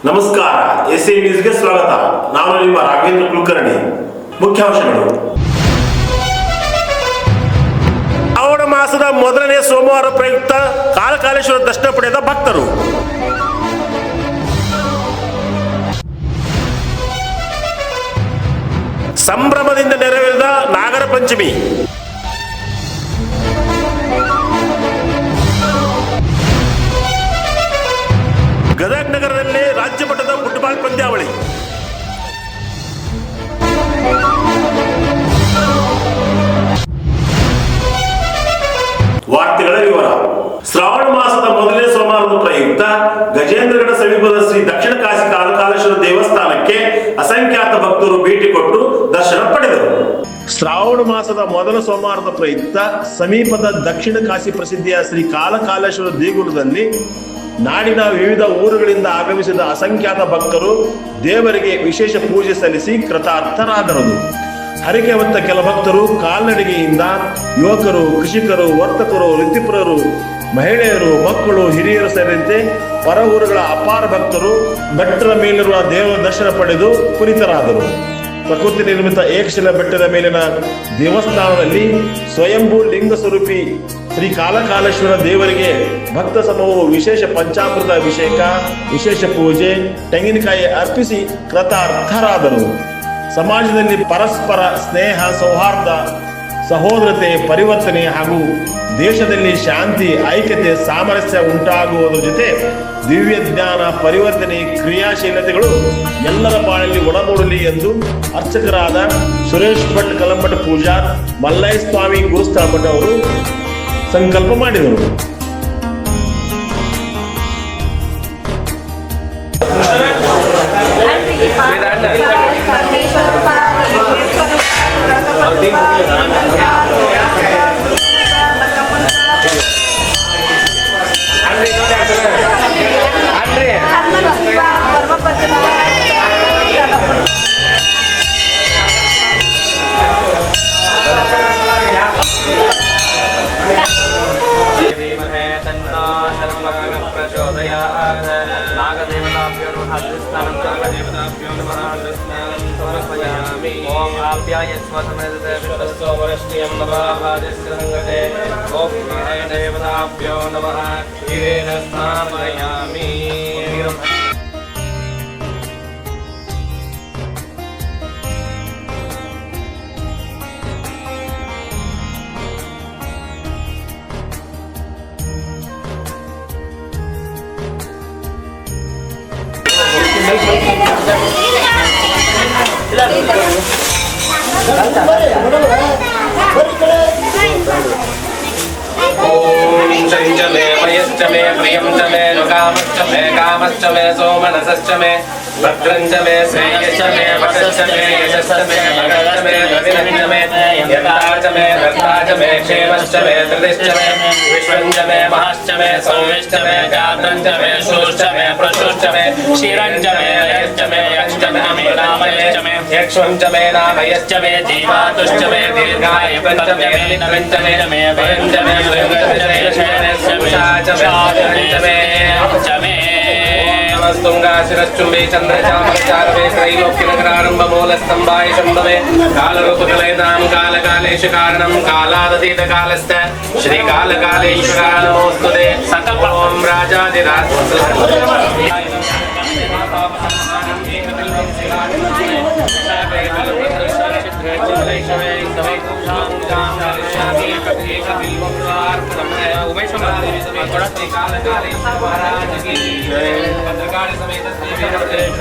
ನಮಸ್ಕಾರ, ಎಸ್ಎ ನ್ಯೂಸ್ಗೆ ಸ್ವಾಗತ. ನಾನು ನಿಮ್ಮ ರಾಘವೇಂದ್ರ ಕುಲಕರ್ಣಿ. ಮುಖ್ಯಾಂಶಗಳು: ಶ್ರಾವಣ ಮಾಸದ ಮೊದಲನೇ ಸೋಮವಾರ ಪ್ರಯುಕ್ತ ಕಾಲಕಾಲೇಶ್ವರ ದರ್ಶನ ಪಡೆದ ಭಕ್ತರು. ಸಂಭ್ರಮದಿಂದ ನೆರವೇರಿದ ನಾಗರ ಪಂಚಮಿ. ಗದಗ ನಗರದಲ್ಲಿ ರಾಜ್ಯ ಮಟ್ಟದ ಫುಟ್ಬಾಲ್ ಪಂದ್ಯಾವಳಿ. ವಾರ್ತೆಗಳ ವಿವರ. ಶ್ರಾವಣ ಮಾಸದ ಮೊದಲನೇ ಸೋಮವಾರದ ಪ್ರಯುಕ್ತ ಗಜೇಂದ್ರಗಢ ಸಮೀಪದ ಶ್ರೀ ದಕ್ಷಿಣ ಕಾಶಿ ಕಾಲಕಾಲೇಶ್ವರ ದೇವಸ್ಥಾನಕ್ಕೆ ಅಸಂಖ್ಯಾತ ಭಕ್ತರು ಭೇಟಿ ಕೊಟ್ಟು ದರ್ಶನ ಪಡೆದರು. ಶ್ರಾವಣ ಮಾಸದ ಮೊದಲ ಸೋಮವಾರದ ಪ್ರಯುಕ್ತ ಸಮೀಪದ ದಕ್ಷಿಣ ಕಾಶಿ ಪ್ರಸಿದ್ಧಿಯ ಶ್ರೀ ಕಾಲಕಾಲೇಶ್ವರ ದೇಗುಲದಲ್ಲಿ ನಾಡಿನ ವಿವಿಧ ಊರುಗಳಿಂದ ಆಗಮಿಸಿದ ಅಸಂಖ್ಯಾತ ಭಕ್ತರು ದೇವರಿಗೆ ವಿಶೇಷ ಪೂಜೆ ಸಲ್ಲಿಸಿ ಕೃತಾರ್ಥರಾದರು. ಹರಕೆ ಹೊತ್ತ ಕೆಲ ಭಕ್ತರು ಕಾಲ್ನಡಿಗೆಯಿಂದ ಯುವಕರು, ಕೃಷಿಕರು, ವರ್ತಕರು, ವೃತ್ತಿಪರರು, ಮಹಿಳೆಯರು, ಮಕ್ಕಳು, ಹಿರಿಯರು ಸೇರಿದಂತೆ ಪರ ಊರುಗಳ ಅಪಾರ ಭಕ್ತರು ಬೆಟ್ಟದ ಮೇಲಿರುವ ದೇವರ ದರ್ಶನ ಪಡೆದು ಪುನೀತರಾದರು. ಪ್ರಕೃತಿ ನಿರ್ಮಿತ ಏಕಶಿಲಾ ಬೆಟ್ಟದ ಮೇಲಿನ ದೇವಸ್ಥಾನದಲ್ಲಿ ಸ್ವಯಂಭೂ ಲಿಂಗ ಸ್ವರೂಪಿ ಶ್ರೀ ಕಾಲಕಾಲೇಶ್ವರ ದೇವರಿಗೆ ಭಕ್ತ ಸಮೂಹವು ವಿಶೇಷ ಪಂಚಾಮೃತ ಅಭಿಷೇಕ, ವಿಶೇಷ ಪೂಜೆ, ತೆಂಗಿನಕಾಯಿ ಅರ್ಪಿಸಿ ಕೃತಾರ್ಥರಾದರು. ಸಮಾಜದಲ್ಲಿ ಪರಸ್ಪರ ಸ್ನೇಹ, ಸೌಹಾರ್ದ, ಸಹೋದರತೆ, ಪರಿವರ್ತನೆ ಹಾಗೂ ದೇಶದಲ್ಲಿ ಶಾಂತಿ, ಐಕ್ಯತೆ, ಸಾಮರಸ್ಯ ಉಂಟಾಗುವುದರ ಜೊತೆ ದಿವ್ಯ ಜ್ಞಾನ, ಪರಿವರ್ತನೆ, ಕ್ರಿಯಾಶೀಲತೆಗಳು ಎಲ್ಲರ ಬಾಳಲ್ಲಿ ಒಡಮೂಡಲಿ ಎಂದು ಅರ್ಚಕರಾದ ಸುರೇಶ್ ಭಟ್ ಕಲಂಬಟ್ ಪೂಜಾರ್, ಮಲ್ಲಯ್ಯ ಸ್ವಾಮಿ ಗುರುಸ್ಥಳ ಭಟ್ ಅವರು ಸಂಕಲ್ಪ ಮಾಡಿದರು. ओम आप्याय स्वसमृते विश्वस्तो वरश्रियं नमः आदिस्यंगते ओम देवताभ्यो नमः हीरेण स्थापयामि. ओम शंच मे मयश्च मे प्रियं च मे नुकामश्च मे कामश्च मे सोमनसश्च मे भद्रञ्च मे श्रेयश्च मे वशश्च मे यशश्च मे भगश्च मे रविरञ्च मे यन्ताच मे धर्ताच मे क्षेमश्च मे धृतिश्च मे विश्वञ्च मे महश्च मे सौम्यश्च मे गात्रञ्च मे शोश्च मे प्रशोश्च मे क्षीरञ्च मे यश्च मे यश्च मे मीनामयश्च मे यक्ष्वञ्च मे नामयश्च मे जीवातुश्च मे दीर्घायुश्च मे नरञ्च मे भयञ्च मे स्तुंगाशिरश्चुंबे चंद्रचामरचारवे त्रैलोक्यनगरारंभमूलस्तंभाय शंभवे कालरूपकलयतां कालकालेश कारणं कालादतीतकालस्य श्रीकालकालेश्वराय नमोस्तुते. ओम राजाधिराज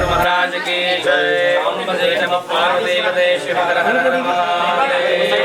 महाराज की जय. अम्बे नमः पार्वती पते शिव हर हर महादेव.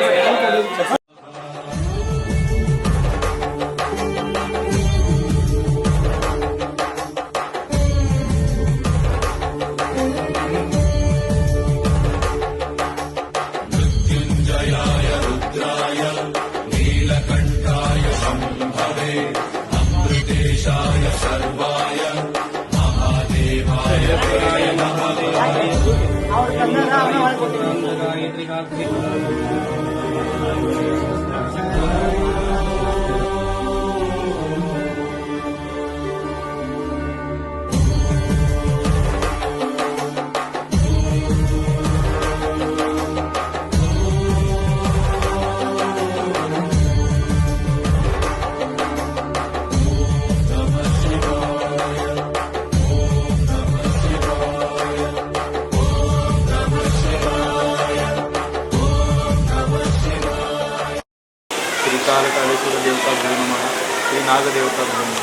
ನಾಗದೇವತಾ ಧರ್ಮ.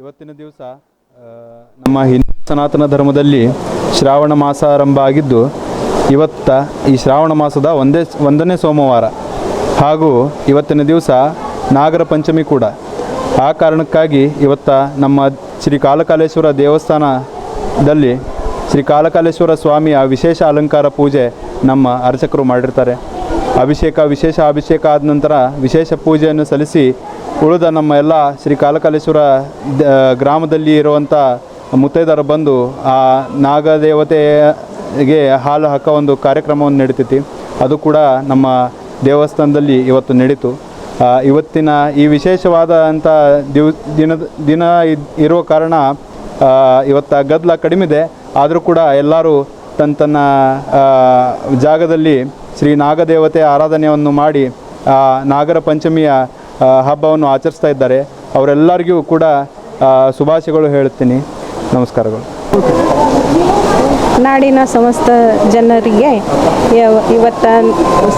ಇವತ್ತಿನ ದಿವಸ ನಮ್ಮ ಹಿಂದೂ ಸನಾತನ ಧರ್ಮದಲ್ಲಿ ಶ್ರಾವಣ ಮಾಸ ಆರಂಭ ಆಗಿದ್ದು ಈ ಶ್ರಾವಣ ಮಾಸದ ಒಂದನೇ ಸೋಮವಾರ ಹಾಗೂ ಇವತ್ತಿನ ದಿವಸ ನಾಗರ ಪಂಚಮಿ ಕೂಡ. ಆ ಕಾರಣಕ್ಕಾಗಿ ನಮ್ಮ ಶ್ರೀ ಕಾಲಕಾಲೇಶ್ವರ ದೇವಸ್ಥಾನದಲ್ಲಿ ಶ್ರೀ ಕಾಲಕಾಲೇಶ್ವರ ಸ್ವಾಮಿಯ ವಿಶೇಷ ಅಲಂಕಾರ ಪೂಜೆ ನಮ್ಮ ಅರ್ಚಕರು ಮಾಡಿರ್ತಾರೆ. ವಿಶೇಷ ಅಭಿಷೇಕ ಆದ ನಂತರ ವಿಶೇಷ ಪೂಜೆಯನ್ನು ಸಲ್ಲಿಸಿ ಉಳಿದ ನಮ್ಮ ಎಲ್ಲ ಶ್ರೀ ಕಾಲಕಾಲೇಶ್ವರ ಗ್ರಾಮದಲ್ಲಿ ಇರುವಂಥ ಮುತ್ತೈದರು ಬಂದು ಆ ನಾಗದೇವತೆಗೆ ಹಾಲು ಹಾಕೋ ಒಂದು ಕಾರ್ಯಕ್ರಮವನ್ನು ನಡೀತೈತಿ. ಅದು ಕೂಡ ನಮ್ಮ ದೇವಸ್ಥಾನದಲ್ಲಿ ಇವತ್ತು ನಡೀತು. ಇವತ್ತಿನ ಈ ವಿಶೇಷವಾದಂಥ ದಿನ ಇರುವ ಕಾರಣ ಇವತ್ತು ಗದ್ದಲ ಕಡಿಮೆ ಇದೆ. ಆದರೂ ಕೂಡ ಎಲ್ಲರೂ ತನ್ನ ಜಾಗದಲ್ಲಿ ಶ್ರೀ ನಾಗದೇವತೆ ಆರಾಧನೆಯನ್ನು ಮಾಡಿ ನಾಗರ ಪಂಚಮಿಯ ಹಬ್ಬವನ್ನು ಆಚರಿಸ್ತಾ ಇದ್ದಾರೆ. ಅವರೆಲ್ಲರಿಗೂ ಕೂಡ ಶುಭಾಶಯಗಳು ಹೇಳುತ್ತೀನಿ. ನಮಸ್ಕಾರಗಳು. ನಾಡಿನ ಸಮಸ್ತ ಜನರಿಗೆ ಇವತ್ತು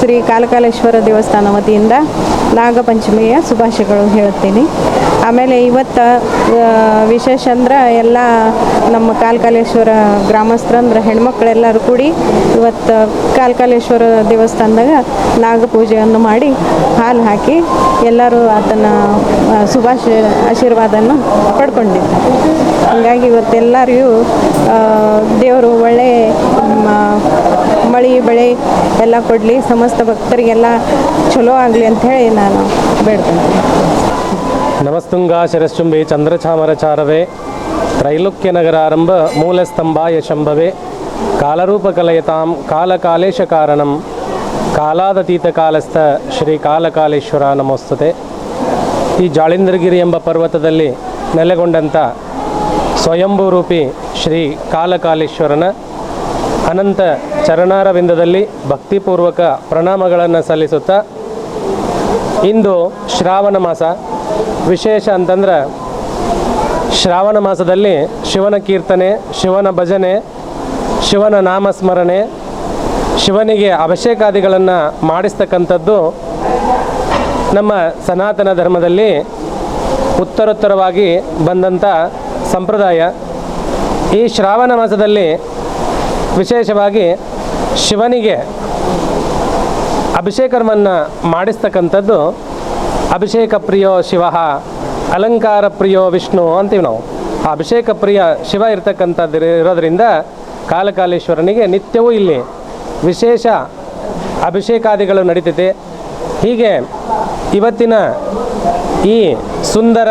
ಶ್ರೀ ಕಾಲಕಾಲೇಶ್ವರ ದೇವಸ್ಥಾನ ವತಿಯಿಂದ ನಾಗಪಂಚಮಿಯ ಶುಭಾಶಯಗಳು ಹೇಳುತ್ತೀನಿ. ಆಮೇಲೆ ಇವತ್ತು ವಿಶೇಷ ಅಂದ್ರೆ ಎಲ್ಲ ನಮ್ಮ ಕಾಲಕಾಲೇಶ್ವರ ಗ್ರಾಮಸ್ಥರಂದ್ರೆ ಹೆಣ್ಮಕ್ಳೆಲ್ಲರೂ ಕೂಡಿ ಇವತ್ತು ಕಾಲಕಾಲೇಶ್ವರ ದೇವಸ್ಥಾನದಾಗ ನಾಗಪೂಜೆಯನ್ನು ಮಾಡಿ ಹಾಲು ಹಾಕಿ ಎಲ್ಲರೂ ಅದನ್ನು ಆಶೀರ್ವಾದವನ್ನು ಪಡ್ಕೊಂಡಿದ್ದಾರೆ. ಹಾಗಾಗಿ ಇವತ್ತೆಲ್ಲರಿಗೂ ದೇವರು ಒಳ್ಳೆ ಮಳೆ ಬೆಳೆ ಎಲ್ಲ ಕೊಡಲಿ, ಸಮಸ್ತ ಭಕ್ತರಿಗೆಲ್ಲ ಚಲೋ ಆಗಲಿ ಅಂಥೇಳಿ ನಾನು ಬೇಡ್ತೀನಿ. ನಮಸ್ತುಂಗಾ ಶಿರಶ್ಚುಂಬಿ ಚಂದ್ರಚಾಮರಚಾರವೇ ತ್ರೈಲೋಕ್ಯ ನಗರಾರಂಭ ಮೂಲಸ್ತಂಭಾಯ ಶಂಭವೇ ಕಾಲರೂಪಕಲಯತಾಂ ಕಾಲಕಾಲೇಶ ಕಾರಣಂ ಕಾಲಾದತೀತ ಕಾಲಸ್ಥ ಶ್ರೀ ಕಾಲಕಾಲೇಶ್ವರ ನಮೋಸ್ತುತೆ. ಈ ಜಾಳಿಂದ್ರಗಿರಿ ಎಂಬ ಪರ್ವತದಲ್ಲಿ ನೆಲೆಗೊಂಡಂಥ ಸ್ವಯಂಭೂರೂಪಿ ಶ್ರೀ ಕಾಲಕಾಲೇಶ್ವರನ ಅನಂತ ಚರಣಾರವಿಂದದಲ್ಲಿ ಭಕ್ತಿಪೂರ್ವಕ ಪ್ರಣಾಮಗಳನ್ನು ಸಲ್ಲಿಸುತ್ತಾ, ಇಂದು ಶ್ರಾವಣ ಮಾಸ. ವಿಶೇಷ ಅಂತಂದ್ರೆ ಶ್ರಾವಣ ಮಾಸದಲ್ಲಿ ಶಿವನ ಕೀರ್ತನೆ, ಶಿವನ ಭಜನೆ, ಶಿವನ ನಾಮಸ್ಮರಣೆ, ಶಿವನಿಗೆ ಅಭಿಷೇಕಾದಿಗಳನ್ನು ಮಾಡಿಸ್ತಕ್ಕಂಥದ್ದು ನಮ್ಮ ಸನಾತನ ಧರ್ಮದಲ್ಲಿ ಉತ್ತರೋತ್ತರವಾಗಿ ಬಂದಂಥ ಸಂಪ್ರದಾಯ. ಈ ಶ್ರಾವಣ ಮಾಸದಲ್ಲಿ ವಿಶೇಷವಾಗಿ ಶಿವನಿಗೆ ಅಭಿಷೇಕವನ್ನು ಮಾಡಿಸ್ತಕ್ಕಂಥದ್ದು ಅಭಿಷೇಕ ಪ್ರಿಯೋ ಶಿವ ಅಲಂಕಾರ ಪ್ರಿಯೋ ವಿಷ್ಣು ಅಂತೀವಿ ನಾವು. ಆ ಅಭಿಷೇಕ ಪ್ರಿಯ ಶಿವ ಇರ್ತಕ್ಕಂಥದ್ದು ಇರೋದರಿಂದ ಕಾಲಕಾಲೇಶ್ವರನಿಗೆ ನಿತ್ಯವೂ ಇಲ್ಲಿ ವಿಶೇಷ ಅಭಿಷೇಕಾದಿಗಳು ನಡೀತೈತೆ. ಹೀಗೆ ಇವತ್ತಿನ ಈ ಸುಂದರ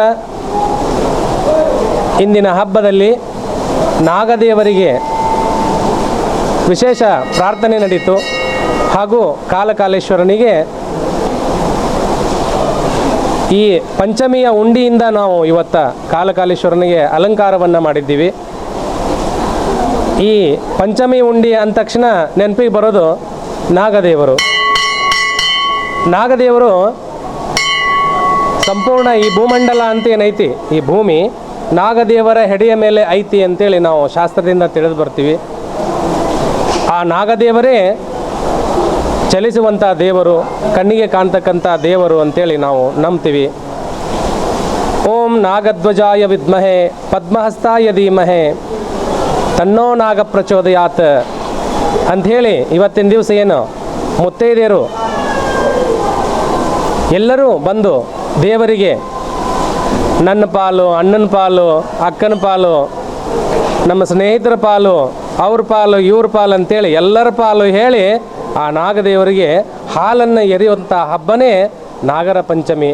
ಇಂದಿನ ಹಬ್ಬದಲ್ಲಿ ನಾಗದೇವರಿಗೆ ವಿಶೇಷ ಪ್ರಾರ್ಥನೆ ನಡೀತು. ಹಾಗೂ ಕಾಲಕಾಲೇಶ್ವರನಿಗೆ ಈ ಪಂಚಮಿಯ ಉಂಡಿಯಿಂದ ನಾವು ಇವತ್ತು ಕಾಲಕಾಲೇಶ್ವರನಿಗೆ ಅಲಂಕಾರವನ್ನು ಮಾಡಿದ್ದೀವಿ. ಈ ಪಂಚಮಿ ಉಂಡಿ ಅಂದ ತಕ್ಷಣ ನೆನಪಿಗೆ ಬರೋದು ನಾಗದೇವರು. ನಾಗದೇವರು ಸಂಪೂರ್ಣ ಈ ಭೂಮಂಡಲ ಅಂತ ಏನೈತಿ, ಈ ಭೂಮಿ ನಾಗದೇವರ ಹೆಡೆಯ ಮೇಲೆ ಐತಿ ಅಂತೇಳಿ ನಾವು ಶಾಸ್ತ್ರದಿಂದ ತಿಳಿದು ಬರ್ತೀವಿ. ಆ ನಾಗದೇವರೇ ಚಲಿಸುವಂಥ ದೇವರು, ಕಣ್ಣಿಗೆ ಕಾಣ್ತಕ್ಕಂಥ ದೇವರು ಅಂತೇಳಿ ನಾವು ನಂಬ್ತೀವಿ. ಓಂ ನಾಗಧ್ವಜಾಯ ವಿದ್ಮಹೆ ಪದ್ಮಹಸ್ತಾಯ ಧೀಮಹೆ ತನ್ನೋ ನಾಗ ಪ್ರಚೋದಯಾತ್ ಅಂಥೇಳಿ ಇವತ್ತಿನ ದಿವಸ ಏನು ಮುತ್ತೈದೆಯರು ಎಲ್ಲರೂ ಬಂದು ದೇವರಿಗೆ ನನ್ನ ಪಾಲು, ಅಣ್ಣನ ಪಾಲು, ಅಕ್ಕನ ಪಾಲು, ನಮ್ಮ ಸ್ನೇಹಿತರ ಪಾಲು, ಅವ್ರ ಪಾಲು, ಇವ್ರ ಪಾಲು ಅಂತೇಳಿ ಎಲ್ಲರ ಪಾಲು ಹೇಳಿ ಆ ನಾಗದೇವರಿಗೆ ಹಾಲನ್ನು ಎರೆಯುವಂಥ ಹಬ್ಬನೇ ನಾಗರ ಪಂಚಮಿ.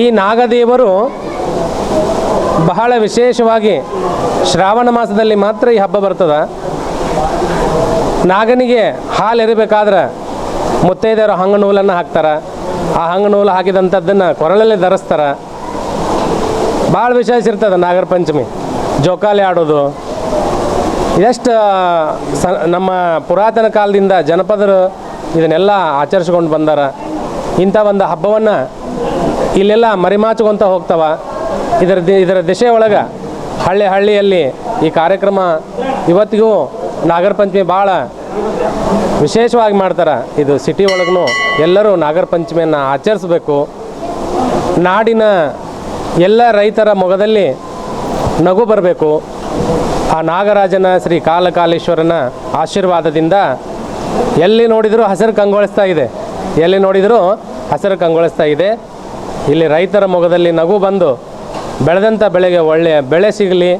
ಈ ನಾಗದೇವರು ಬಹಳ ವಿಶೇಷವಾಗಿ ಶ್ರಾವಣ ಮಾಸದಲ್ಲಿ ಮಾತ್ರ ಈ ಹಬ್ಬ ಬರ್ತದೆ. ನಾಗನಿಗೆ ಹಾಲು ಎರಿಬೇಕಾದ್ರೆ ಮುತ್ತೈದೆಯರು ಹಂಗ ನೂಲನ್ನು ಹಾಕ್ತಾರೆ. ಆ ಹಂಗ ನೂಲು ಹಾಕಿದಂಥದ್ದನ್ನು ಕೊರಳಲ್ಲಿ ಧರಿಸ್ತಾರೆ. ಭಾಳ ವಿಶೇಷ ಇರ್ತದೆ ನಾಗರ ಪಂಚಮಿ. ಜೋಕಾಲಿ ಆಡೋದು ಎಷ್ಟು ನಮ್ಮ ಪುರಾತನ ಕಾಲದಿಂದ ಜನಪದರು ಇದನ್ನೆಲ್ಲ ಆಚರಿಸ್ಕೊಂಡು ಬಂದಾರ. ಇಂಥ ಒಂದು ಹಬ್ಬವನ್ನು ಇಲ್ಲೆಲ್ಲ ಮರಿಮಾಚ್ಕೊಂತ ಹೋಗ್ತಾವ. ಇದರ ದಿಶೆ ಒಳಗೆ ಹಳ್ಳಿಯಲ್ಲಿ ಈ ಕಾರ್ಯಕ್ರಮ ಇವತ್ತಿಗೂ ನಾಗರ ಪಂಚಮಿ ಭಾಳ ವಿಶೇಷವಾಗಿ ಮಾಡ್ತಾರೆ. ಇದು ಸಿಟಿ ಒಳಗೂ ಎಲ್ಲರೂ ನಾಗರ ಪಂಚಮಿಯನ್ನು ಆಚರಿಸ್ಬೇಕು. ನಾಡಿನ ಎಲ್ಲ ರೈತರ ಮೊಗದಲ್ಲಿ ನಗು ಬರಬೇಕು. ಆ ನಾಗರಾಜನ ಶ್ರೀ ಕಾಲಕಾಲೇಶ್ವರನ ಆಶೀರ್ವಾದದಿಂದ ಎಲ್ಲಿ ನೋಡಿದರೂ ಹಸಿರು ಕಂಗೊಳಿಸ್ತಾ ಇದೆ, ಎಲ್ಲಿ ನೋಡಿದರೂ ಹಸಿರು ಕಂಗೊಳಿಸ್ತಾ ಇದೆ. ಇಲ್ಲಿ ರೈತರ ಮೊಗದಲ್ಲಿ ನಗು ಬಂದು ಬೆಳೆದಂಥ ಬೆಳೆಗೆ ಒಳ್ಳೆಯ ಬೆಳೆ ಸಿಗಲಿ,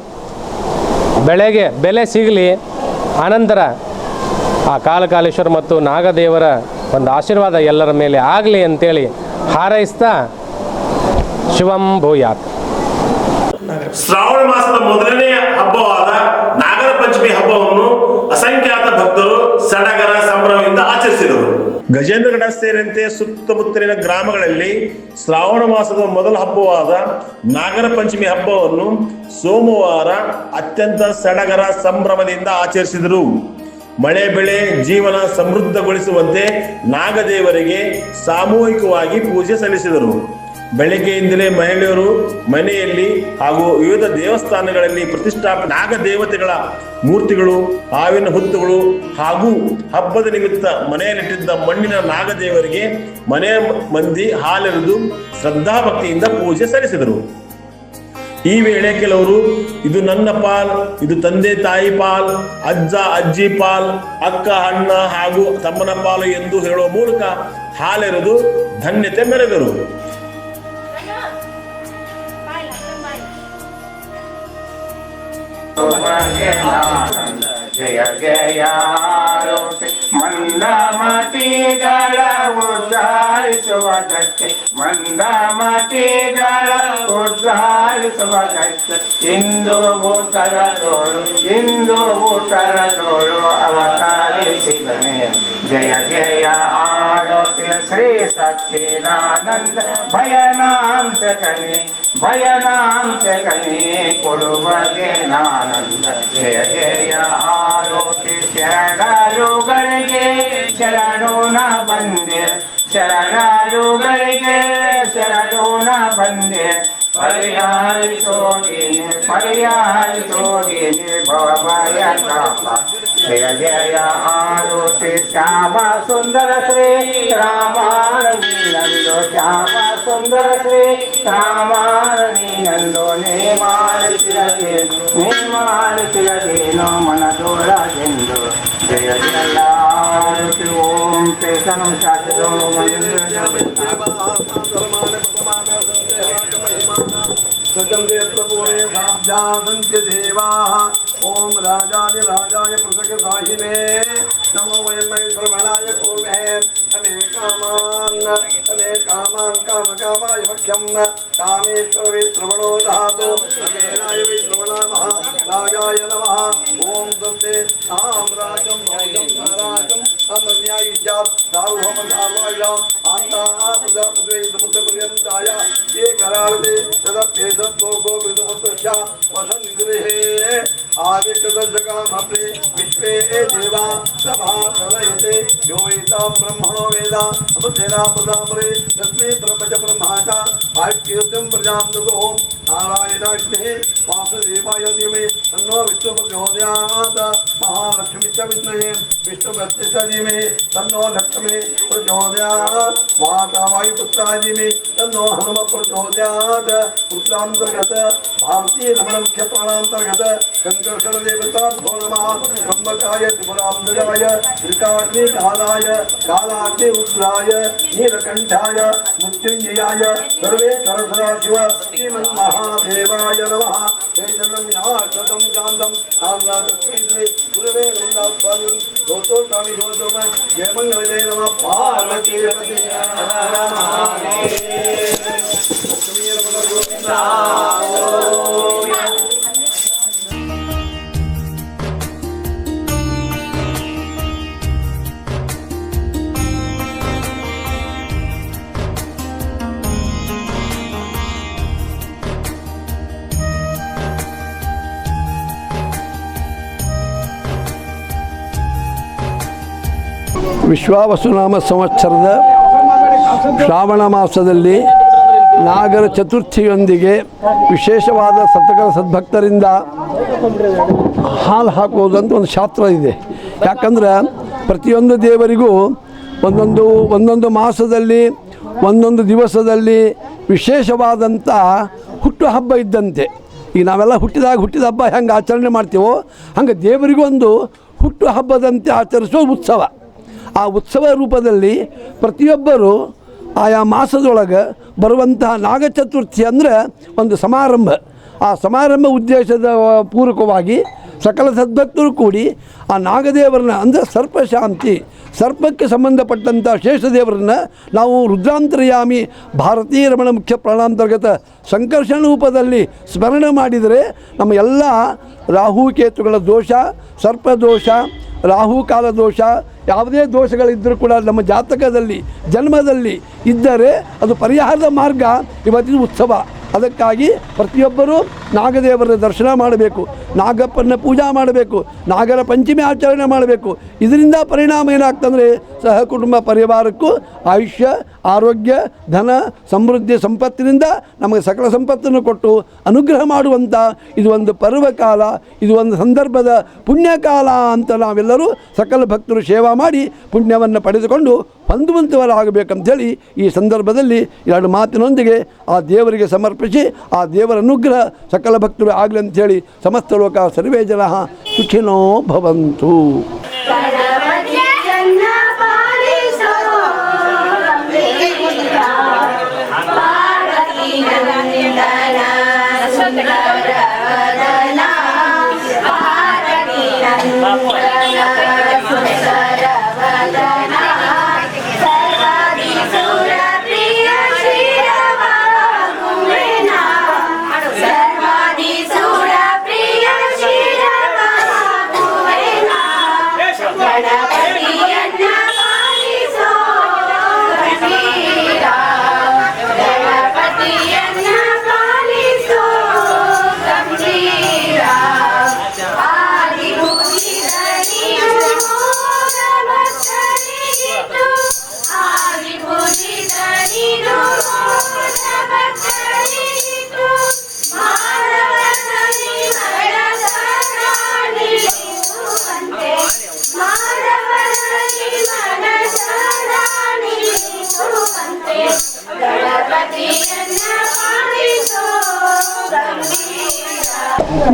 ಬೆಳೆಗೆ ಬೆಲೆ ಸಿಗಲಿ. ಅನಂತರ ಆ ಕಾಲಕಾಲೇಶ್ವರ ಮತ್ತು ನಾಗದೇವರ ಒಂದು ಆಶೀರ್ವಾದ ಎಲ್ಲರ ಮೇಲೆ ಆಗಲಿ ಅಂತೇಳಿ ಹಾರೈಸ್ತಾ ಶಿವಂ ಭೂಯಾತ್. ಶ್ರಾವಣ ಮಾಸದ ಮೊದಲನೆಯ ಹಬ್ಬವಾದ ನಾಗರ ಪಂಚಮಿ ಹಬ್ಬವನ್ನು ಅಸಂಖ್ಯಾತ ಭಕ್ತರು ಸಡಗರ ಸಂಭ್ರಮದಿಂದ ಆಚರಿಸಿದರು. ಗಜೇಂದ್ರಗಡ ಸೇರಿದಂತೆ ಸುತ್ತಮುತ್ತಲಿನ ಗ್ರಾಮಗಳಲ್ಲಿ ಶ್ರಾವಣ ಮಾಸದ ಮೊದಲ ಹಬ್ಬವಾದ ನಾಗರ ಪಂಚಮಿ ಹಬ್ಬವನ್ನು ಸೋಮವಾರ ಅತ್ಯಂತ ಸಡಗರ ಸಂಭ್ರಮದಿಂದ ಆಚರಿಸಿದರು. ಮಳೆ ಬೆಳೆ ಜೀವನ ಸಮೃದ್ಧಗೊಳಿಸುವಂತೆ ನಾಗದೇವರಿಗೆ ಸಾಮೂಹಿಕವಾಗಿ ಪೂಜೆ ಸಲ್ಲಿಸಿದರು. ಬೆಳಗ್ಗೆಯಿಂದಲೇ ಮಹಿಳೆಯರು ಮನೆಯಲ್ಲಿ ಹಾಗೂ ವಿವಿಧ ದೇವಸ್ಥಾನಗಳಲ್ಲಿ ಪ್ರತಿಷ್ಠಾಪಿತ ನಾಗದೇವತೆಗಳ ಮೂರ್ತಿಗಳು, ಹಾವಿನ ಹುತ್ತುಗಳು ಹಾಗೂ ಹಬ್ಬದ ನಿಮಿತ್ತ ಮನೆಯಲ್ಲಿಟ್ಟಿದ್ದ ಮಣ್ಣಿನ ನಾಗದೇವರಿಗೆ ಮನೆಯ ಮಂದಿ ಹಾಲೆರೆದು ಶ್ರದ್ಧಾಭಕ್ತಿಯಿಂದ ಪೂಜೆ ಸಲ್ಲಿಸಿದರು. ಈ ವೇಳೆ ಕೆಲವರು ಇದು ನನ್ನ ಪಾಲ್, ಇದು ತಂದೆ ತಾಯಿ ಪಾಲ್, ಅಜ್ಜ ಅಜ್ಜಿ ಪಾಲ್, ಅಕ್ಕ ಅಣ್ಣ ಹಾಗೂ ತಮ್ಮನ ಪಾಲು ಎಂದು ಹೇಳುವ ಮೂಲಕ ಹಾಲೆರೆದು ಧನ್ಯತೆ ಮೆರೆದರು. ಜಯ ಜಯ ಮಂದಮತಿಗಳ ಉದ್ಧಾರಿಸುವುದಕ್ಕೆ, ಮಂದಮತಿಗಳ ಉದ್ಧಾರಿಸುವುದಕ್ಕೆ ಇಂದು ಊತರದೋಳು, ಇಂದು ಊತರದೋಳು ಅವತರಿಸಿದನೆ. ಜಯ ಜಯ ಆರೋಗ್ಯ ಶ್ರೀ ಸಚ್ಚಿದಾನಂದ ಭಯನಾಂಶಕನೇ, ಭಯನಾಂಶಕನೇ ಕೊಡುವಗೆ ನಾನಂದ. ಜಯ ಜಯ ಆರೋಗ್ಯ ಶರಣರುಗಳಿಗೆ ಶರಣು ನ ಬಂದೆ, ಶರಣರುಗಳಿಗೆ ಶರಣು ನ ಬಂದೆ. ಪರಿಹರಿಸೋಗಿನಿ ಪರಿಹರಿಸೋಗಿನಿ ಭವಭಯ ತಾಪ. ಜಯ ಜಯ ಆರೋತಿ ಶ್ಯಾಮ ಸುಂದರ ಶ್ರೀ ರಾಮಾರಣಿ ನಂದು, ಶ್ಯಾಮ ಸುಂದರ ಶ್ರೀ ರಾಮಾರಣಿ ನಂದು. ನೇ ಮಾಡಿಸಿರದೇನು, ನೇ ಮಾಡಿಸಿರದೇನು ಮನದೊಳಗೆಂದು. ಜಯ ಜಯ ಆರೋತಿ ಓಂ ಕೇಶನಂ ಶಾಸ್ತ್ರೋ देवाः ओम राजाय राजाय पुस्तकसाहिने नमो वयमय श्रवणाय कुर्महे तमे कामान् कामकामाय भक्ष्यं कामेश्वर वै श्रवणो दधातु तमेनाय वै श्रवणामः राजाय नमः ओम दन्ते साम्राज्यं भोजं साराजं अमन्यायिष्यात् सार्वभौमसार्वायाम् आन्ताप्रजापदे समुद्रपर्यन्ताय ये कराळते तदप्येतत्वो विदुमत्तस्या वसन्गृहे आदित्यदर्शकामपि विश्वे देवा सभा प्रलयते यो वेदां ब्रह्मणो वेद अमुतेना प्रदामरे तस्मै ब्रह्मच ब्रह्माचा आयुर्कीर्तिं प्रजां ददो नारायणाग्ने वासुदेवाय धीमहि तन्नो विष्णु प्रचोदयात् महालक्ष्मी च विद्महे विष्णुभक्ति च धीमहि तन्नो लक्ष्मी प्रचोदयात् वातावायुपुत्राय धीमहि तन्नो हनुम प्रचोदयात् पुत्रान्तर्गत भारतीय रमण मुख्य प्राणांतर्गत संकर्षण देवता भो नमः त्र्यंबकाय त्रिपुरांतराय त्रिकाग्नि कालाय कालाग्नि उग्राय नीलकंठाय मृत्युंजयाय सर्वे सरसदाशिव श्रीमन् महादेवाय नमः चैतन्यं याशतं शान्तं आगातस्मै गुरुवे वृन्दावनं दोतो स्वामी दोतोमय जय मंगले नमः पार्वती पति ವಿಶ್ವಾವಸುನಾಮ ಸಂವತ್ಸರದ ಶ್ರಾವಣ ಮಾಸದಲ್ಲಿ ನಾಗರ ಚತುರ್ಥಿಯೊಂದಿಗೆ ವಿಶೇಷವಾದ ಸತ್ತಕರ ಸದ್ಭಕ್ತರಿಂದ ಹಾಲು ಹಾಕುವುದಂತ ಒಂದು ಶಾಸ್ತ್ರ ಇದೆ. ಯಾಕಂದ್ರೆ ಪ್ರತಿಯೊಂದು ದೇವರಿಗೂ ಒಂದೊಂದು ಮಾಸದಲ್ಲಿ ಒಂದೊಂದು ದಿವಸದಲ್ಲಿ ವಿಶೇಷವಾದಂಥ ಹುಟ್ಟುಹಬ್ಬ ಇದ್ದಂತೆ. ಈಗ ನಾವೆಲ್ಲ ಹುಟ್ಟಿದ ಹಬ್ಬ ಹೆಂಗೆ ಆಚರಣೆ ಮಾಡ್ತೀವೋ ಹಂಗೆ ದೇವರಿಗೊಂದು ಹುಟ್ಟುಹಬ್ಬದಂತೆ ಆಚರಿಸುವ ಉತ್ಸವ. ಆ ಉತ್ಸವ ರೂಪದಲ್ಲಿ ಪ್ರತಿಯೊಬ್ಬರು ಆಯಾ ಮಾಸದೊಳಗೆ ಬರುವಂತಹ ನಾಗಚತುರ್ಥಿ ಅಂದರೆ ಒಂದು ಸಮಾರಂಭ. ಆ ಸಮಾರಂಭ ಉದ್ದೇಶದ ಪೂರ್ವಕವಾಗಿ ಸಕಲ ಸದ್ಭಕ್ತರು ಕೂಡಿ ಆ ನಾಗದೇವರನ್ನ ಅಂದರೆ ಸರ್ಪಶಾಂತಿ, ಸರ್ಪಕ್ಕೆ ಸಂಬಂಧಪಟ್ಟಂಥ ಶೇಷದೇವರನ್ನ ನಾವು ರುದ್ರಾಂತರ್ಯಾಮಿ ಭಾರತೀಯ ರಮಣ ಮುಖ್ಯ ಪ್ರಾಣಾಂತರ್ಗತ ಸಂಕರ್ಷಣ ರೂಪದಲ್ಲಿ ಸ್ಮರಣೆ ಮಾಡಿದರೆ ನಮ್ಮ ಎಲ್ಲ ರಾಹುಕೇತುಗಳ ದೋಷ, ಸರ್ಪದೋಷ, ರಾಹುಕಾಲ ದೋಷ, ಯಾವುದೇ ದೋಷಗಳಿದ್ದರೂ ಕೂಡ ನಮ್ಮ ಜಾತಕದಲ್ಲಿ ಜನ್ಮದಲ್ಲಿ ಇದ್ದರೆ ಅದು ಪರಿಹಾರದ ಮಾರ್ಗ ಇವತ್ತಿನ ಉತ್ಸವ. ಅದಕ್ಕಾಗಿ ಪ್ರತಿಯೊಬ್ಬರೂ ನಾಗದೇವರ ದರ್ಶನ ಮಾಡಬೇಕು, ನಾಗಪ್ಪನ ಪೂಜಾ ಮಾಡಬೇಕು, ನಾಗರ ಪಂಚಮಿ ಆಚರಣೆ ಮಾಡಬೇಕು. ಇದರಿಂದ ಪರಿಣಾಮ ಏನಾಗ್ತಂದರೆ ಸಹಕುಟುಂಬ ಪರಿವಾರಕ್ಕೂ ಆಯುಷ್ಯ, ಆರೋಗ್ಯ, ಧನ, ಸಮೃದ್ಧಿ, ಸಂಪತ್ತಿನಿಂದ ನಮಗೆ ಸಕಲ ಸಂಪತ್ತನ್ನು ಕೊಟ್ಟು ಅನುಗ್ರಹ ಮಾಡುವಂಥ ಇದು ಒಂದು ಪರ್ವಕಾಲ, ಇದು ಒಂದು ಸಂದರ್ಭದ ಪುಣ್ಯಕಾಲ ಅಂತ ನಾವೆಲ್ಲರೂ ಸಕಲ ಭಕ್ತರು ಸೇವಾ ಮಾಡಿ ಪುಣ್ಯವನ್ನು ಪಡೆದುಕೊಂಡು ಹೊಂದುವಂಥವರಾಗಬೇಕಂಥೇಳಿ ಈ ಸಂದರ್ಭದಲ್ಲಿ ಎರಡು ಮಾತಿನೊಂದಿಗೆ ಆ ದೇವರಿಗೆ ಸಮರ್ಪಿಸಿ ಆ ದೇವರ ಅನುಗ್ರಹ ಸಕಲ ಭಕ್ತರು ಆಗಲಿ ಅಂಥೇಳಿ ಸಮಸ್ತ ಲೋಕ ಸರ್ವೇ ಜನ ಸುಖಿನೋ ಭವಂತು.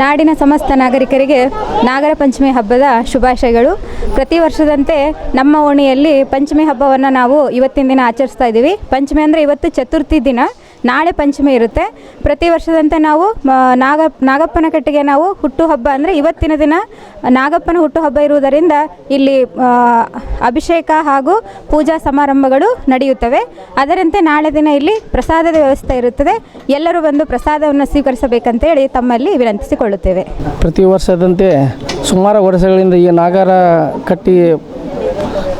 ನಾಡಿನ ಸಮಸ್ತ ನಾಗರಿಕರಿಗೆ ನಾಗರ ಪಂಚಮಿ ಹಬ್ಬದ ಶುಭಾಶಯಗಳು. ಪ್ರತಿ ವರ್ಷದಂತೆ ನಮ್ಮ ಓಣಿಯಲ್ಲಿ ಪಂಚಮಿ ಹಬ್ಬವನ್ನು ನಾವು ಇವತ್ತಿನ ದಿನ ಆಚರಿಸ್ತಾ ಇದ್ದೀವಿ. ಪಂಚಮಿ ಅಂದರೆ ಇವತ್ತು ಚತುರ್ಥಿ ದಿನ, ನಾಳೆ ಪಂಚಮಿ ಇರುತ್ತೆ. ಪ್ರತಿ ವರ್ಷದಂತೆ ನಾವು ನಾಗಪ್ಪನ ಕಟ್ಟಿಗೆ ನಾವು ಹುಟ್ಟುಹಬ್ಬ ಅಂದರೆ ಇವತ್ತಿನ ದಿನ ನಾಗಪ್ಪನ ಹುಟ್ಟುಹಬ್ಬ ಇರುವುದರಿಂದ ಇಲ್ಲಿ ಅಭಿಷೇಕ ಹಾಗೂ ಪೂಜಾ ಸಮಾರಂಭಗಳು ನಡೆಯುತ್ತವೆ. ಅದರಂತೆ ನಾಳೆ ದಿನ ಇಲ್ಲಿ ಪ್ರಸಾದದ ವ್ಯವಸ್ಥೆ ಇರುತ್ತದೆ. ಎಲ್ಲರೂ ಬಂದು ಪ್ರಸಾದವನ್ನು ಸ್ವೀಕರಿಸಬೇಕಂತೇಳಿ ತಮ್ಮಲ್ಲಿ ವಿನಂತಿಸಿಕೊಳ್ಳುತ್ತೇವೆ. ಪ್ರತಿ ವರ್ಷದಂತೆ ಸುಮಾರು ವರ್ಷಗಳಿಂದ ಈ ನಾಗರ ಕಟ್ಟಿ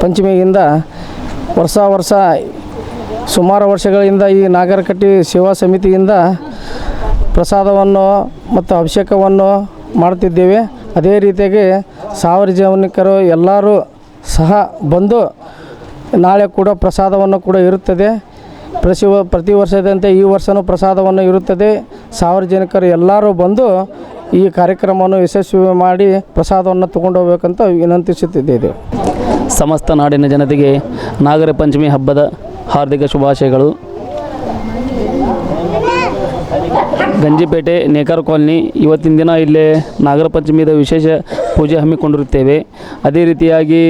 ಪಂಚಮಿಯಿಂದ ವರ್ಷ ಸುಮಾರು ವರ್ಷಗಳಿಂದ ಈ ನಾಗರಕಟ್ಟಿ ಸೇವಾ ಸಮಿತಿಯಿಂದ ಪ್ರಸಾದವನ್ನು ಮತ್ತು ಅಭಿಷೇಕವನ್ನು ಮಾಡುತ್ತಿದ್ದೇವೆ. ಅದೇ ರೀತಿಯಾಗಿ ಸಾರ್ವಜನಿಕರು ಎಲ್ಲರೂ ಸಹ ಬಂದು ನಾಳೆ ಕೂಡ ಪ್ರಸಾದವನ್ನು ಕೂಡ ಇರುತ್ತದೆ. ಪ್ರತಿ ವರ್ಷದಂತೆ ಈ ವರ್ಷವೂ ಪ್ರಸಾದವನ್ನು ಇರುತ್ತದೆ. ಸಾರ್ವಜನಿಕರು ಎಲ್ಲರೂ ಬಂದು ಈ ಕಾರ್ಯಕ್ರಮವನ್ನು ಯಶಸ್ವಿ ಮಾಡಿ ಪ್ರಸಾದವನ್ನು ತಗೊಂಡು ಹೋಗಬೇಕಂತ ವಿನಂತಿಸುತ್ತಿದ್ದೇವೆ. ಸಮಸ್ತ ನಾಡಿನ ಜನತೆಗೆ ನಾಗರ ಪಂಚಮಿ ಹಬ್ಬದ ಹಾರ್ದಿಕ ಶುಭಾಶಯಗಳು. ಗಂಜಿಪೇಟೆ ನೇಕಾರ ಕಾಲನಿ ಇವತ್ತಿನ ದಿನ ಇಲ್ಲೇ ನಾಗರ ಪಂಚಮಿದ ವಿಶೇಷ ಪೂಜೆ ಹಮ್ಮಿಕೊಂಡಿರುತ್ತೇವೆ. ಅದೇ ರೀತಿಯಾಗಿ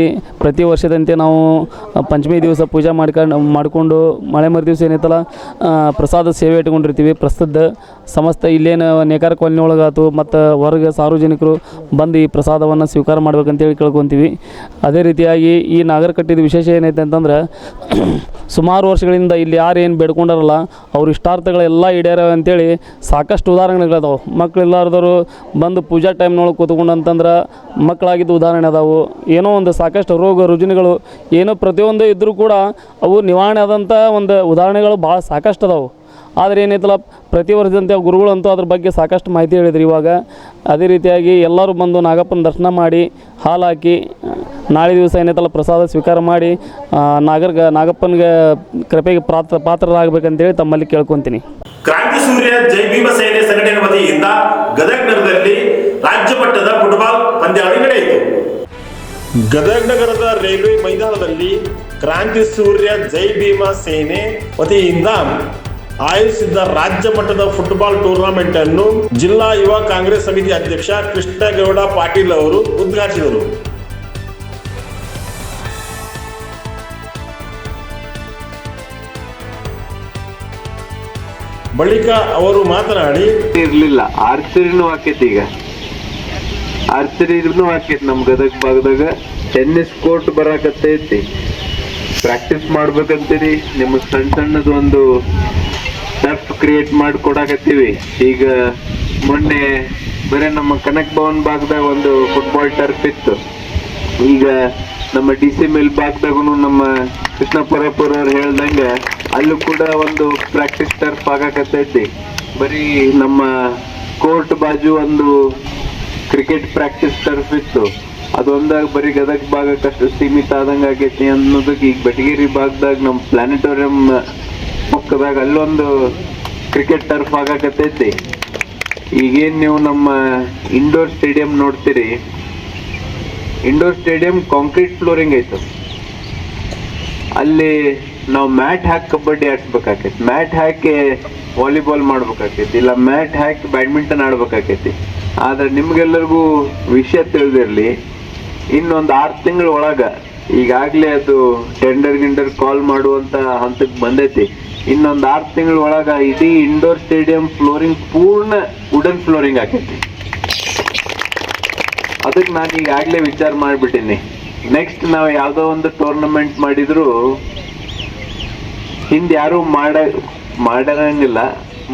ಪ್ರತಿ ವರ್ಷದಂತೆ ನಾವು ಪಂಚಮಿ ದಿವಸ ಪೂಜೆ ಮಾಡಿಕೊಂಡು ಮಳೆ ಮರು ದಿವಸ ಏನೈತಲ್ಲ ಪ್ರಸಾದ ಸೇವೆ ಇಟ್ಕೊಂಡಿರ್ತೀವಿ. ಪ್ರಸ್ತುತ ಸಮಸ್ತ ಇಲ್ಲೇನು ನೇಕಾರ ಕಾಲನಿ ಒಳಗಾತು ಮತ್ತು ಹೊರಗೆ ಸಾರ್ವಜನಿಕರು ಬಂದು ಈ ಪ್ರಸಾದವನ್ನು ಸ್ವೀಕಾರ ಮಾಡ್ಬೇಕಂತೇಳಿ ಕೇಳ್ಕೊತೀವಿ. ಅದೇ ರೀತಿಯಾಗಿ ಈ ನಾಗರ ಕಟ್ಟಿದ ವಿಶೇಷ ಏನೈತೆ ಅಂತಂದ್ರೆ ಸುಮಾರು ವರ್ಷಗಳಿಂದ ಇಲ್ಲಿ ಯಾರು ಏನು ಬೇಡ್ಕೊಂಡಾರಲ್ಲ ಅವ್ರ ಇಷ್ಟಾರ್ಥಗಳೆಲ್ಲ ಈಡೇರವೆ ಅಂತೇಳಿ ಸಾಕಷ್ಟು ಉದಾಹರಣೆಗಳಿದಾವೆ. ಮಕ್ಕಳಿಲ್ಲಾರ್ದವರು ಬಂದು ಪೂಜಾ ಟೈಮ್ನೊಳಗೆ ಕೂತ್ಕೊಂಡು ಅಂತಂದ್ರೆ ಮಕ್ಕಳಾಗಿದ್ದು ಉದಾಹರಣೆ ಅದಾವು. ಏನೋ ಒಂದು ಸಾಕಷ್ಟು ರೋಗ ರುಜಿನಗಳು ಏನೋ ಪ್ರತಿಯೊಂದು ಇದ್ದರೂ ಕೂಡ ಅವು ನಿವಾರಣೆ ಆದಂಥ ಒಂದು ಉದಾಹರಣೆಗಳು ಭಾಳ ಸಾಕಷ್ಟು ಅದಾವೆ. ಆದರೆ ಏನೈತಲ್ಲ ಪ್ರತಿ ವರ್ಷದಂತೆ ಗುರುಗಳಂತೂ ಅದ್ರ ಬಗ್ಗೆ ಸಾಕಷ್ಟು ಮಾಹಿತಿ ಹೇಳಿದ್ರು ಇವಾಗ. ಅದೇ ರೀತಿಯಾಗಿ ಎಲ್ಲರೂ ಬಂದು ನಾಗಪ್ಪನ ದರ್ಶನ ಮಾಡಿ ಹಾಲು ಹಾಕಿ ನಾಳೆ ದಿವಸ ಏನೈತಲ್ಲ ಪ್ರಸಾದ ಸ್ವೀಕಾರ ಮಾಡಿ ನಾಗಪ್ಪನಿಗೆ ಕೃಪೆಗೆ ಪಾತ್ರರಾಗಬೇಕಂತೇಳಿ ತಮ್ಮಲ್ಲಿ ಕೇಳ್ಕೊತೀನಿ. ಕ್ರಾಂತಿ ಸೂರ್ಯ ಜೈ ಭೀಮ ಸೇನೆ ಸಂಘಟನೆ ವತಿಯಿಂದ ಗದಗ ನಗರದಲ್ಲಿ ರಾಜ್ಯ ಮಟ್ಟದ ಫುಟ್ಬಾಲ್ ಪಂದ್ಯಾವಳಿ ನಡೆಯಿತು. ಗದಗ ನಗರದ ರೈಲ್ವೆ ಮೈದಾನದಲ್ಲಿ ಕ್ರಾಂತಿ ಸೂರ್ಯ ಜೈ ಭೀಮ ಸೇನೆ ವತಿಯಿಂದ ಆಯೋಜಿಸಿದ್ದ ರಾಜ್ಯ ಮಟ್ಟದ ಫುಟ್ಬಾಲ್ ಟೂರ್ನಮೆಂಟ್ ಅನ್ನು ಜಿಲ್ಲಾ ಯುವ ಕಾಂಗ್ರೆಸ್ ಸಮಿತಿ ಅಧ್ಯಕ್ಷ ಕೃಷ್ಣಗೌಡ ಪಾಟೀಲ್ ಅವರು ಉದ್ಘಾಟಿಸಿದರು. ಬಳಿಕ ಅವರು ಮಾತನಾಡಿ, ಇರ್ಲಿಲ್ಲ ಆರ್ಚರಿನೂ ಆಕೇತಿ, ಈಗ ಆರ್ಚರಿನೂ ಆಕೇತಿ. ನಮ್ ಗದಗ ಭಾಗದಾಗ ಟೆನ್ನಿಸ್ ಕೋರ್ಟ್ ಬರಾಕತ್ತೈತಿ, ಪ್ರಾಕ್ಟೀಸ್ ಮಾಡ್ಬೇಕಂತೀರಿ. ನಿಮಗೆ ಸಣ್ಣ ಸಣ್ಣದು ಒಂದು ಟರ್ಫ್ ಕ್ರಿಯೇಟ್ ಮಾಡಿ ಕೊಡಾಕತ್ತೀವಿ. ಈಗ ಮೊನ್ನೆ ಬರೀ ನಮ್ಮ ಕನಕ್ ಭವನ್ ಭಾಗದಾಗ ಒಂದು ಫುಟ್ಬಾಲ್ ಟರ್ಫ್ ಇತ್ತು. ಈಗ ನಮ್ಮ DC ಮಿಲ್ ಭಾಗದಾಗೂ ನಮ್ಮ ಕೃಷ್ಣಪುರಪುರ ಅವ್ರು ಹೇಳ್ದಂಗ ಅಲ್ಲೂ ಕೂಡ ಒಂದು ಪ್ರಾಕ್ಟೀಸ್ ಟರ್ಫ್ ಆಗಾಕತ್ತೈತಿ. ಬರೀ ನಮ್ಮ ಕೋರ್ಟ್ ಬಾಜು ಒಂದು ಕ್ರಿಕೆಟ್ ಪ್ರಾಕ್ಟೀಸ್ ಟರ್ಫ್ ಇತ್ತು, ಅದೊಂದಾಗ ಬರೀ ಗದಗ ಭಾಗಕ್ಕಷ್ಟು ಸೀಮಿತ ಆದಂಗೆ ಆಗೈತಿ ಅನ್ನೋದಕ್ಕೆ ಈಗ ಬೆಟಗೇರಿ ಭಾಗದಾಗ ನಮ್ಮ ಪ್ಲಾನೆಟೋರಿಯಂ ಪಕ್ಕದಾಗ ಅಲ್ಲೊಂದು ಕ್ರಿಕೆಟ್ ಟರ್ಫ್ ಆಗಾಕತ್ತೈತಿ. ಈಗೇನು ನೀವು ನಮ್ಮ ಇಂಡೋರ್ ಸ್ಟೇಡಿಯಂ ನೋಡ್ತೀರಿ, ಇಂಡೋರ್ ಸ್ಟೇಡಿಯಂ ಕಾಂಕ್ರೀಟ್ ಫ್ಲೋರಿಂಗ್ ಐತೆ. ಅಲ್ಲಿ ನಾವು ಮ್ಯಾಟ್ ಹಾಕಿ ಕಬಡ್ಡಿ ಆಡ್ಸ್ಬೇಕಾಕೈತಿ, ಮ್ಯಾಟ್ ಹಾಕಿ ವಾಲಿಬಾಲ್ ಮಾಡ್ಬೇಕಾಕೈತಿ, ಇಲ್ಲ ಮ್ಯಾಟ್ ಹಾಕಿ ಬ್ಯಾಡ್ಮಿಂಟನ್ ಆಡ್ಬೇಕಾಕೈತಿ. ಆದ್ರೆ ನಿಮ್ಗೆಲ್ಲರಿಗೂ ವಿಷಯ ತಿಳಿದಿರ್ಲಿ, ಇನ್ನೊಂದು 6 ತಿಂಗಳ ಒಳಗ ಈಗಾಗಲೇ ಅದು ಟೆಂಡರ್ ಕಾಲ್ ಮಾಡುವಂತ ಹಂತಕ್ಕೆ ಬಂದೈತಿ. ಇನ್ನೊಂದು 6 ತಿಂಗಳ ಒಳಗ ಇಡೀ ಇಂಡೋರ್ ಸ್ಟೇಡಿಯಂ ಫ್ಲೋರಿಂಗ್ ಪೂರ್ಣ ವುಡನ್ ಫ್ಲೋರಿಂಗ್ ಆಕೈತಿ. ಅದಕ್ಕೆ ನಾನು ಈಗಾಗಲೇ ವಿಚಾರ ಮಾಡಿಬಿಟ್ಟಿನಿ, ನೆಕ್ಸ್ಟ್ ನಾವು ಯಾವುದೋ ಒಂದು ಟೂರ್ನಮೆಂಟ್ ಮಾಡಿದ್ರು ಹಿಂದೆ ಯಾರು ಮಾಡಂಗಿಲ್ಲ,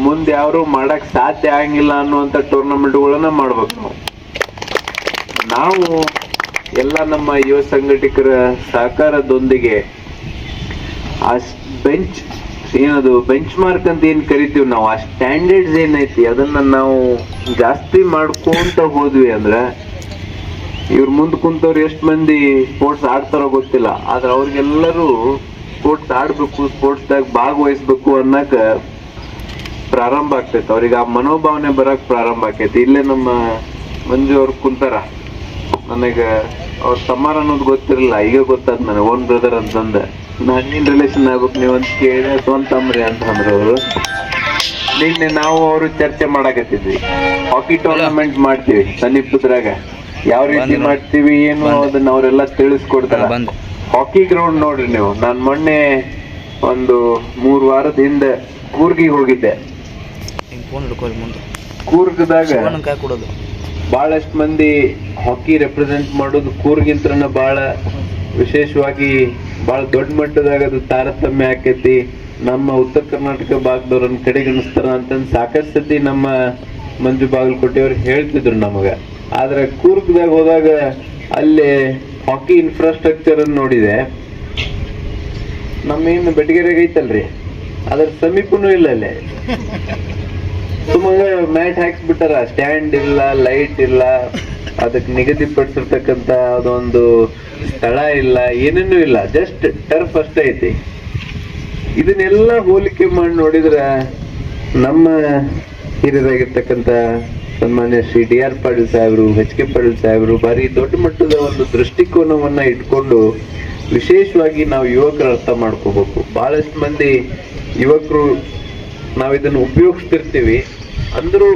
ಮುಂದೆ ಯಾರು ಮಾಡಕ್ ಸಾಧ್ಯ ಆಗಂಗಿಲ್ಲ ಅನ್ನುವಂಥ ಟೂರ್ನಮೆಂಟ್ಗಳನ್ನ ಮಾಡ್ಬೇಕು. ನಾವು ಎಲ್ಲ ನಮ್ಮ ಯುವ ಸಂಘಟಕರ ಸಹಕಾರದೊಂದಿಗೆ ಆ ಬೆಂಚ್ ಮಾರ್ಕ್ ಅಂತ ಏನ್ ಕರಿತೀವಿ ನಾವು, ಆ ಸ್ಟ್ಯಾಂಡರ್ಡ್ಸ್ ಏನೈತಿ ಅದನ್ನ ನಾವು ಜಾಸ್ತಿ ಮಾಡ್ಕೊಂತ ಹೋದ್ವಿ ಅಂದ್ರ ಇವ್ರ ಮುಂದೆ ಕುಂತವ್ರು ಎಷ್ಟು ಮಂದಿ ಸ್ಪೋರ್ಟ್ಸ್ ಆಡ್ತಾರೋ ಗೊತ್ತಿಲ್ಲ, ಆದ್ರೆ ಅವ್ರಿಗೆಲ್ಲರೂ ಸ್ಪೋರ್ಟ್ಸ್ ಆಡ್ಬೇಕು, ಸ್ಪೋರ್ಟ್ಸ್ದಾಗ ಭಾಗವಹಿಸ್ಬೇಕು ಅನ್ನಕ ಪ್ರಾರಂಭ ಆಗ್ತೈತಿ. ಅವ್ರಿಗೆ ಆ ಮನೋಭಾವನೆ ಬರಕ್ ಪ್ರಾರಂಭ ಆಕೈತಿ. ಇಲ್ಲೇ ನಮ್ಮ ಮಂಜು ಅವ್ರು ಕುಂತಾರ, ನನಗೆ ಅವ್ರ ತಮ್ಮಾರ ಅನ್ನೋದು ಗೊತ್ತಿರಲಿಲ್ಲ, ಈಗ ಗೊತ್ತಾದ ನನಗೆ ಓನ್ ಬ್ರದರ್ ಅಂತಂದ. ಹಣ್ಣಿನ ರಿಲೇಷನ್ ಆಗ್ಬೇಕು ನೀವು ಅಂತ ಕೇಳಿದ್ರೆ ಸ್ವಂತ ಅಮ್ರಿ ಅಂತ ಅಂದ್ರು ಅವರು. ನಿನ್ನೆ ನಾವು ಅವರು ಚರ್ಚೆ ಮಾಡಾಕತ್ತಿದ್ವಿ, ಹಾಕಿ ಟೂರ್ನಮೆಂಟ್ ಮಾಡ್ತೀವಿ ಸನ್ನಿಪುದ್ರಾಗ, ಯಾವ ರೀತಿ ಮಾಡ್ತೀವಿ ಏನು ಅದನ್ನ ಅವರೆಲ್ಲ ತಿಳಿಸ್ಕೊಡ್ತಾರ. ಹಾಕಿ ಗ್ರೌಂಡ್ ನೋಡ್ರಿ ನೀವು, ನಾನ್ ಮೊನ್ನೆ ಒಂದು 3 ವಾರದ ಹಿಂದೆ ಕೂರ್ಗಿಗೆ ಹೋಗಿದ್ದೆ. ಕೂರ್ಗದಾಗ ಬಹಳಷ್ಟು ಮಂದಿ ಹಾಕಿ ರೆಪ್ರೆಸೆಂಟ್ ಮಾಡೋದು ಕೂರ್ಗಿಂತ್ರನ ಬಹಳ ವಿಶೇಷವಾಗಿ ಬಹಳ ದೊಡ್ಡ ಮಟ್ಟದಾಗ ಅದು ತಾರತಮ್ಯ ಆಕೈತಿ. ನಮ್ಮ ಉತ್ತರ ಕರ್ನಾಟಕ ಭಾಗದವ್ರನ್ನ ಕಡೆಗಣಿಸ್ತಾರ ಅಂತಂದು ಸಾಕಷ್ಟು ಸತಿ ನಮ್ಮ ಮಂಜು ಬಾಗಲಕೋಟೆಯವ್ರು ಹೇಳ್ತಿದ್ರು ನಮಗ. ಆದ್ರೆ ಕೂರ್ಗದಾಗ ಹೋದಾಗ ಅಲ್ಲಿ ಹಾಕಿ ಇನ್ಫ್ರಾಸ್ಟ್ರಕ್ಚರ್ ಅನ್ನು ನೋಡಿದೆ. ನಮ್ಮೇನು ಬೆಟಗೇರಿಗೆ ಐತಲ್ರಿ ಅದ್ರ ಸಮೀಪನೂ ಇಲ್ಲ, ಅಲ್ಲೇ ಸುಮ್ಮನೆ ಮ್ಯಾಟ್ ಹಾಕ್ಸ್ಬಿಟ್ಟಾರ, ಸ್ಟ್ಯಾಂಡ್ ಇಲ್ಲ, ಲೈಟ್ ಇಲ್ಲ, ಅದಕ್ಕೆ ನಿಗದಿಪಡಿಸಿರ್ತಕ್ಕಂಥ ಅದೊಂದು ಸ್ಥಳ ಇಲ್ಲ, ಏನೇನೂ ಇಲ್ಲ, ಜಸ್ಟ್ ಟರ್ಫ್ ಅಷ್ಟೇ ಐತಿ. ಇದನ್ನೆಲ್ಲ ಹೋಲಿಕೆ ಮಾಡಿ ನೋಡಿದ್ರ ನಮ್ಮ ಹಿರಿಯರಾಗಿರ್ತಕ್ಕಂಥ ಸನ್ಮಾನ್ಯ ಶ್ರೀ DR ಪಾಟೀಲ್ ಸಾಹೇಬರು, HK ಪಾಟೀಲ್ ಸಾಹೇಬರು ಭಾರಿ ದೊಡ್ಡ ಮಟ್ಟದ ಒಂದು ದೃಷ್ಟಿಕೋನವನ್ನ ಇಟ್ಕೊಂಡು ವಿಶೇಷವಾಗಿ ನಾವು ಯುವಕರು ಅರ್ಥ ಮಾಡ್ಕೋಬೇಕು. ಬಹಳಷ್ಟು ಮಂದಿ ಯುವಕರು ನಾವು ಇದನ್ನು ಉಪಯೋಗಿಸ್ತಿರ್ತೀವಿ ಅಂದ್ರೂ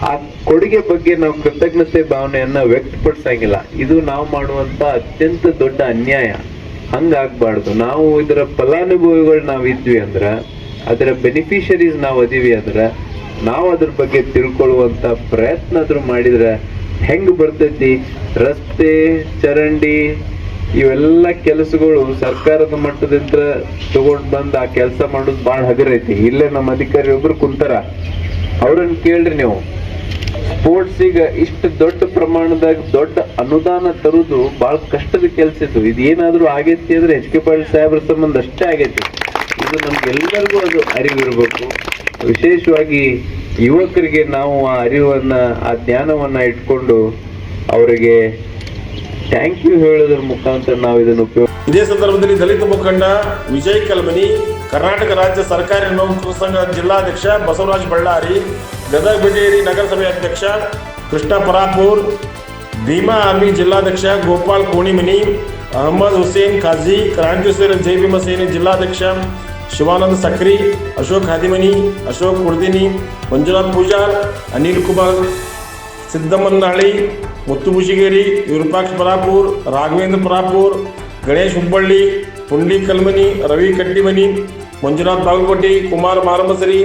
ಆ ಕೊಡುಗೆ ಬಗ್ಗೆ ನಾವು ಕೃತಜ್ಞತೆ ಭಾವನೆಯನ್ನ ವ್ಯಕ್ತಪಡಿಸಂಗಿಲ್ಲ. ಇದು ನಾವು ಮಾಡುವಂತ ಅತ್ಯಂತ ದೊಡ್ಡ ಅನ್ಯಾಯ. ಹಂಗಾಗ್ಬಾರ್ದು. ನಾವು ಇದರ ಫಲಾನುಭವಿಗಳು ನಾವಿದ್ವಿ ಅಂದ್ರ, ಅದರ ಬೆನಿಫಿಷರೀಸ್ ನಾವು ಅದೀವಿ ಅಂದ್ರ, ನಾವು ಅದ್ರ ಬಗ್ಗೆ ತಿಳ್ಕೊಳ್ಳುವಂತ ಪ್ರಯತ್ನ ಆದ್ರೂ ಮಾಡಿದ್ರೆ ಹೆಂಗ್ ಬರ್ತೈತಿ. ರಸ್ತೆ, ಚರಂಡಿ ಇವೆಲ್ಲ ಕೆಲಸಗಳು ಸರ್ಕಾರದ ಮಟ್ಟದಿಂದ ತಗೊಂಡ್ ಬಂದ್ ಆ ಕೆಲಸ ಮಾಡೋದು ಬಹಳ ಹಗರೈತಿ. ಇಲ್ಲೇ ನಮ್ಮ ಅಧಿಕಾರಿ ಒಬ್ರು ಕುಂತಾರ, ಅವ್ರನ್ನ ಕೇಳ್ರಿ ನೀವು. ಸ್ಪೋರ್ಟ್ಸ್ ಈಗ ಇಷ್ಟು ದೊಡ್ಡ ಪ್ರಮಾಣದಾಗ ದೊಡ್ಡ ಅನುದಾನ ತರುದು ಬಹಳ ಕಷ್ಟದ ಕೆಲಸ ಇದು. ಇದೇನಾದ್ರೂ ಆಗೈತಿ ಅಂದ್ರೆ HK ಪಾಟೀಲ್ ಸಾಹೇಬ್ರ ಸಂಬಂಧ ಅಷ್ಟೇ ಆಗೈತಿ. ಇದು ನಮ್ಗೆಲ್ಲರಿಗೂ ಅದು ಅರಿವಿರ್ಬೇಕು. ವಿಶೇಷವಾಗಿ ಯುವಕರಿಗೆ ನಾವು ಆ ಅರಿವನ್ನ, ಆ ಜ್ಞಾನವನ್ನ ಇಟ್ಕೊಂಡು ಅವರಿಗೆ ಥ್ಯಾಂಕ್ ಯು ಹೇಳೋದ್ರ ಮುಖಾಂತರ ನಾವು ಇದನ್ನು ಉಪಯೋಗ. ಇದೇ ಸಂದರ್ಭದಲ್ಲಿ ದಲಿತ ಮುಖಂಡ ವಿಜಯ್ ಕಲ್ಮನಿ, ಕರ್ನಾಟಕ ರಾಜ್ಯ ಸರ್ಕಾರಿ ನೌಕರರ ಸಂಘ ಜಿಲ್ಲಾಧ್ಯಕ್ಷ ಬಸವರಾಜ ಬಳ್ಳಾರಿ, ಗದಗ ಬೆಟಗೇರಿ ನಗರಸಭೆ ಅಧ್ಯಕ್ಷ ಕೃಷ್ಣ ಪರಾಪೂರ್, ಭೀಮಾ ಆರ್ಮಿ ಜಿಲ್ಲಾಧ್ಯಕ್ಷ ಗೋಪಾಲ್ ಕೋಣಿಮನಿ, ಅಹಮದ್ ಹುಸೇನ್ ಖಾಜಿ, ಕ್ರಾಂತಿವೀರ ಜೈ ಭೀಮ ಸೇನೆ ಜಿಲ್ಲಾಧ್ಯಕ್ಷ ಶಿವಾನಂದ ಸಕ್ರಿ, ಅಶೋಕ್ ಹಾದಿಮನಿ, ಅಶೋಕ್ ಕುರ್ದಿನಿ, ಮಂಜುನಾಥ್ ಪೂಜಾರ್, ಅನಿಲ್ ಕುಮಾರ್ ಸಿದ್ದಮ್ಮನಹಳ್ಳಿ, ಮುತ್ತು ಬುಷಿಗೇರಿ, ವಿರೂಪಾಕ್ಷ ಪರಾಪೂರ್, ರಾಘವೇಂದ್ರ ಪರಾಪೂರ್, ಗಣೇಶ್ ಹುಬ್ಬಳ್ಳಿ, ಪುಂಡಿ ಕಲ್ಮನಿ, ರವಿ ಕಟ್ಟಿಮನಿ, ಮಂಜುನಾಥ್ ಬಾಗಲಕೋಟೆ, ಕುಮಾರ್ ಮಾರಮಸರಿ,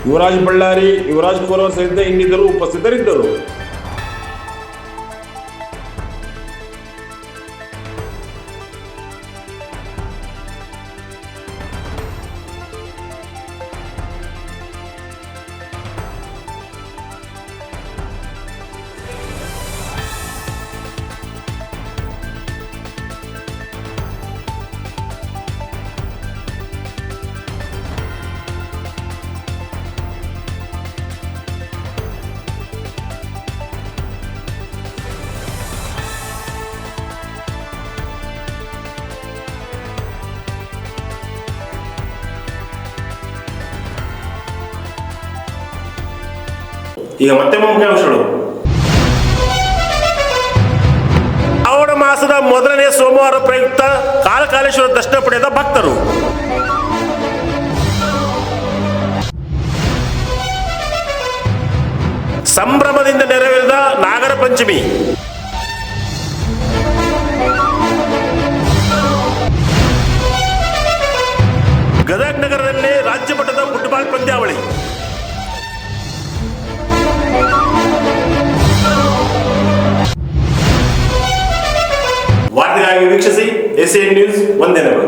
ಯುವರಾಜ್ ಬಳ್ಳಾರಿ, ಯುವರಾಜ್ ಕೋರವರ್ ಸೇರಿದಂತೆ ಇನ್ನಿತರರು ಉಪಸ್ಥಿತರಿದ್ದರು. ಈಗ ಮತ್ತೆ ಮುಖ್ಯಾಂಶಗಳು. ಶ್ರಾವಣ ಮಾಸದ ಮೊದಲನೇ ಸೋಮವಾರ ಪ್ರಯುಕ್ತ ಕಾಲಕಾಲೇಶ್ವರ ದರ್ಶನ ಪಡೆದ ಭಕ್ತರು. ಸಂಭ್ರಮದಿಂದ ನೆರವೇರಿದ ನಾಗರ ಪಂಚಮಿ. ಗದಗ ನಗರದಲ್ಲಿ ರಾಜ್ಯ ಮಟ್ಟದ ಫುಟ್ಬಾಲ್ ಪಂದ್ಯಾವಳಿ. ವಾರ್ತೆಗಾಗಿ ವೀಕ್ಷಿಸಿ ಎಸಿಎನ್ ನ್ಯೂಸ್. ವಂದನೆಗಳು.